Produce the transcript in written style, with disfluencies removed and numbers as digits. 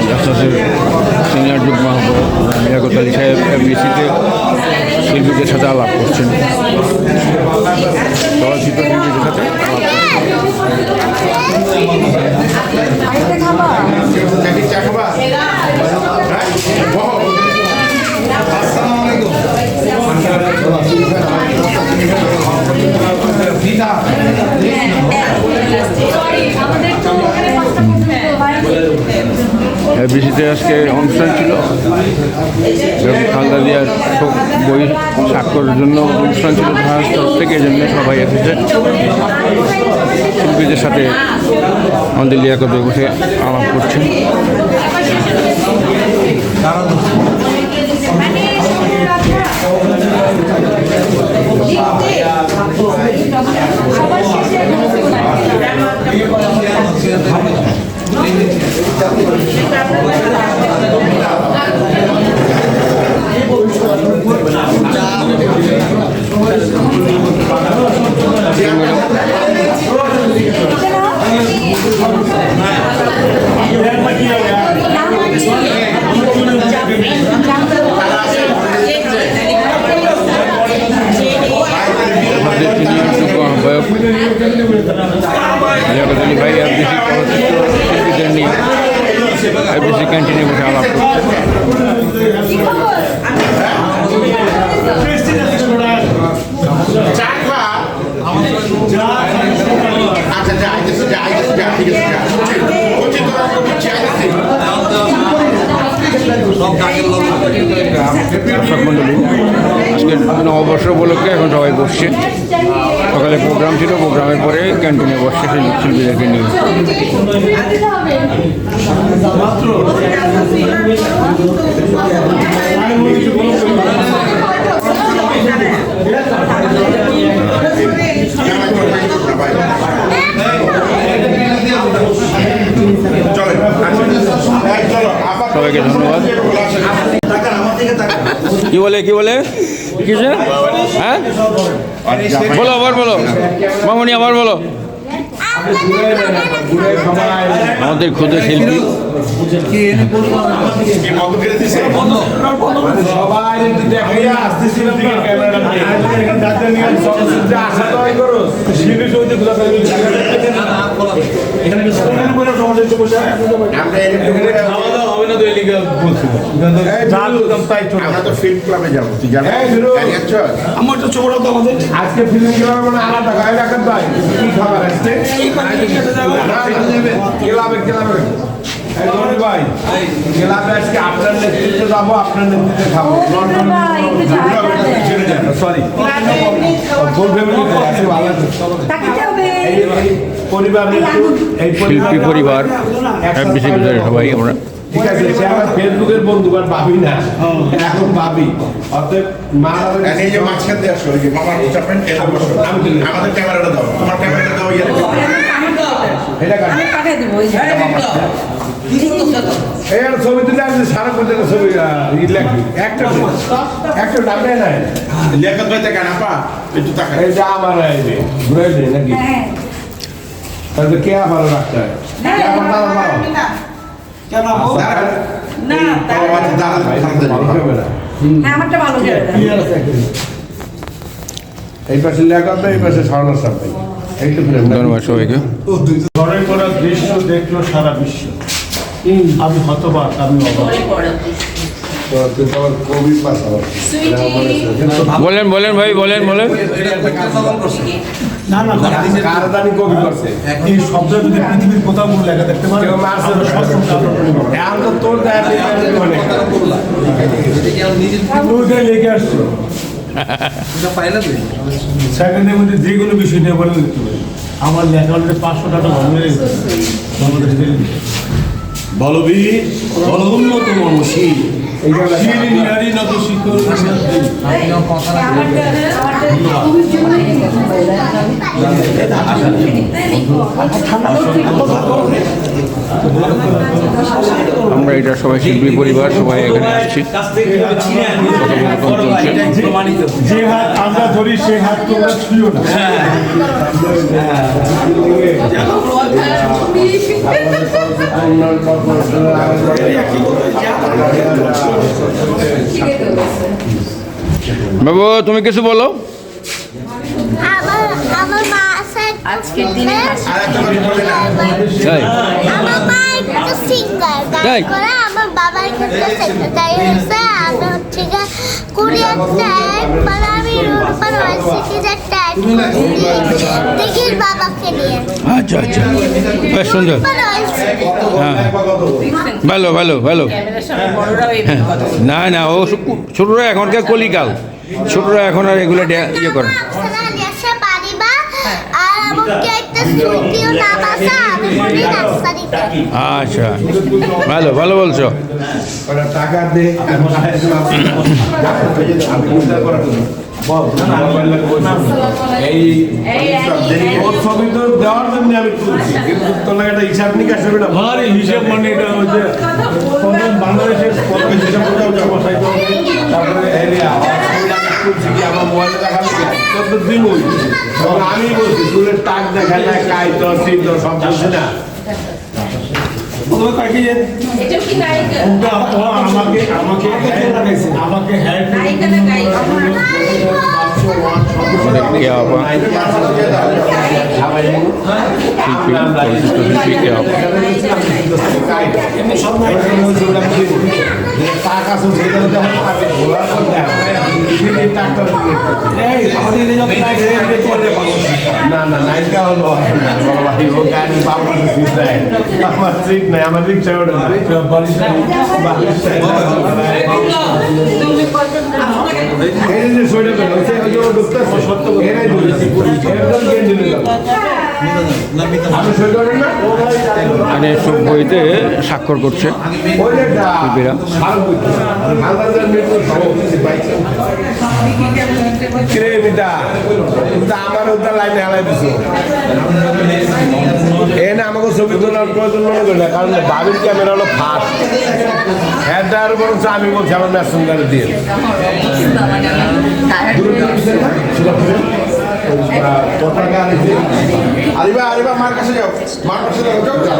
জাসাসের senior যুগ্ম লিয়াকত আলী সাহেব এফবিসিতে শিল্পীদের সাথে আলাপ করছেন, চলচ্চিত্র শিল্পীদের সাথে এফবিসিতে আজকে অনুষ্ঠান ছিল, খালেদা জিয়ার বই স্বাক্ষরের জন্য অনুষ্ঠান ছিল ঢাকার তরফ থেকে, এই জন্য সবাই এসেছে। শিল্পীদের সাথে আমাদের লিয়াকতে বসে আলাপ করছেন। লিয়াকত আলী ভাই এফবিসি চলচ্চিত্র শিল্পীদের নিয়ে এফবিসি ক্যান্টিনে বসে আলাপ করছে। দর্শক মন্ডলী, আজকে নববর্ষ উপলক্ষে এখন সবাই বসছে। সকালে প্রোগ্রাম ছিল, প্রোগ্রামের পরে ক্যান্টিনে বসছে শিল্পীদেরকে নিয়ে। সবাইকে ধন্যবাদ। কি বলে কিসে? হ্যাঁ বলো, আবার বলো মামনি, আবার বলো। আমাদের ক্ষুদ্র শিল্পী আজকে ফিল্ম ক্লাবে আলাদা গায়ে রাখার ভাই কি খাবার আসছে ভাই ক্লাবে আজকে আপনার নেতৃত্বে যাবো, আপনার নেতৃত্বে খাবো। সরি শিল্পী পরিবার এফবিসি ভিতরে সবাই আমরা ঠিক আছে। সে আমার ফেসবুকের বন্ধু, আর ভাবি না, এখন ভাবি। অতএব এই যে মাঝখান দিয়ে আসো, আমাদের ক্যামেরাটা দাও, তোমার ক্যামেরাটা দাও, এটা পাঠিয়ে দেবো। এই ছবি তুলে আসছে সারা পর্যন্ত ছবি লাগবে, একটা ডাবে নাই লেখা তো কেন আপা একটু টাকা এই যে আমার ঘুরে দেয় নাকি, তাহলে কে ভালো রাখতে হয় এই পাশে লেখা, এই পাশে স্বর্ণ সাথে একটু ধন্যবাদ সবাইকে। ঘরে করা দৃশ্য দেখলো সারা বিশ্ব, আমি হতবাক, আমি অবাক। বলেন ভাই, বলেন। না কারদানি কবি করছে। এই শব্দ যদি পৃথিবীর কোথাও লেখা দেখতে পারে, লিখে আসছে সেকেন্ডের মধ্যে যে কোনো বিষয় নিয়ে বলে লিখতে পারে। আমার লেখা অলরেডি 500 টাকা বলবীর উন্নত মনশীল নারী নত শিক্ষক আমরা এটা সবাই শিল্পী পরিবার সবাই এখানে আসছি, যে হাত আমরা ধরি সে হাত তোমরা ছুঁয়ো না। বাবু তুমি কিছু বলো। আমার মা আছে আজকের দিনে তাই আমার মা একটা সিঙ্গার তাই? গান করে, আমার বাবা একটা সেক্রেটারি হয়েছে, আমি হচ্ছে গিয়ে কোরিয়াতে একবার আমি রূপা ইউনিভার্সিটিতে ট্যাগ করছি দিঘির বাবাকে নিয়ে। আচ্ছা আচ্ছা, বেশ সুন্দর। রূপা ইউনিভার্সিটি হ্যাঁ ভালো ভালো ভালো। ক্যামেরার সামনে বড়রাও এই কথা বলে। না না, ও ছোটরা এখনকার কলিকাল, ছোটরা এখন আর এগুলো ইয়ে করে। আর আমাকে একটা স্কুটিও নাম আছে, আমি পড়ি নার্সারিতে। আচ্ছা ভালো ভালো বলছো। ওরা টাকা দে আমি উদ্ধার করার জন্য এই ওর ছবি তো দেওয়ার জন্য আমি তুলছি, কিন্তু তোর লাগে একটা হিসাব নিকাশ হবে না। ভারী হিসেব মানে এটা হচ্ছে বাংলাদেশের হিসাব করতে হবে, বসাইতে হবে। তারপরে তুলছি কি আমার মোবাইলে দেখালে তোর তো দিবই। তখন আমি বলছি চুলের টাক দেখালে কাইতো সিদ্ধ সব বলছি না। এটাও কি নায়িকা? আমাকে আমাকে আমাকে হ্যাঁ নায়িকা না গায়িকা? কে আপা? শিল্পী, পরিচিত শিল্পী কে আপা? টাকা আছে সেটা দেখো, আগে ভোলার পর দেখো। টাকা না না নাইকা হলো ও গাড়ি বাবার সিট নাই, আমার সিট নাই, আমার রিক্সা ওঠে না। এই যে সইটা পেল ওই যে ঢুকতে সত্য এরাই ঢুকছে একদম গেঞ্জি নিলাম আমি সই করেন না মানে সব বইতে স্বাক্ষর করছে ওই যে শিল্পীরা। সাল বুঝতে আলাদা মেট্রো সব বাইক কিরে মিটা তা আমার ওটা লাইনে হালাই দিছো এ না আমাকে ছবি তোলার প্রয়োজন মনে করি না, কারণ বাবির ক্যামেরা হলো ফাস্ট হ্যাঁ বরং আমি বলছি আমার ম্যাসেঞ্জারে দিয়ে আরিবা আরিবা মার কাছে যাও, মার কাছে যাও, যাও যাও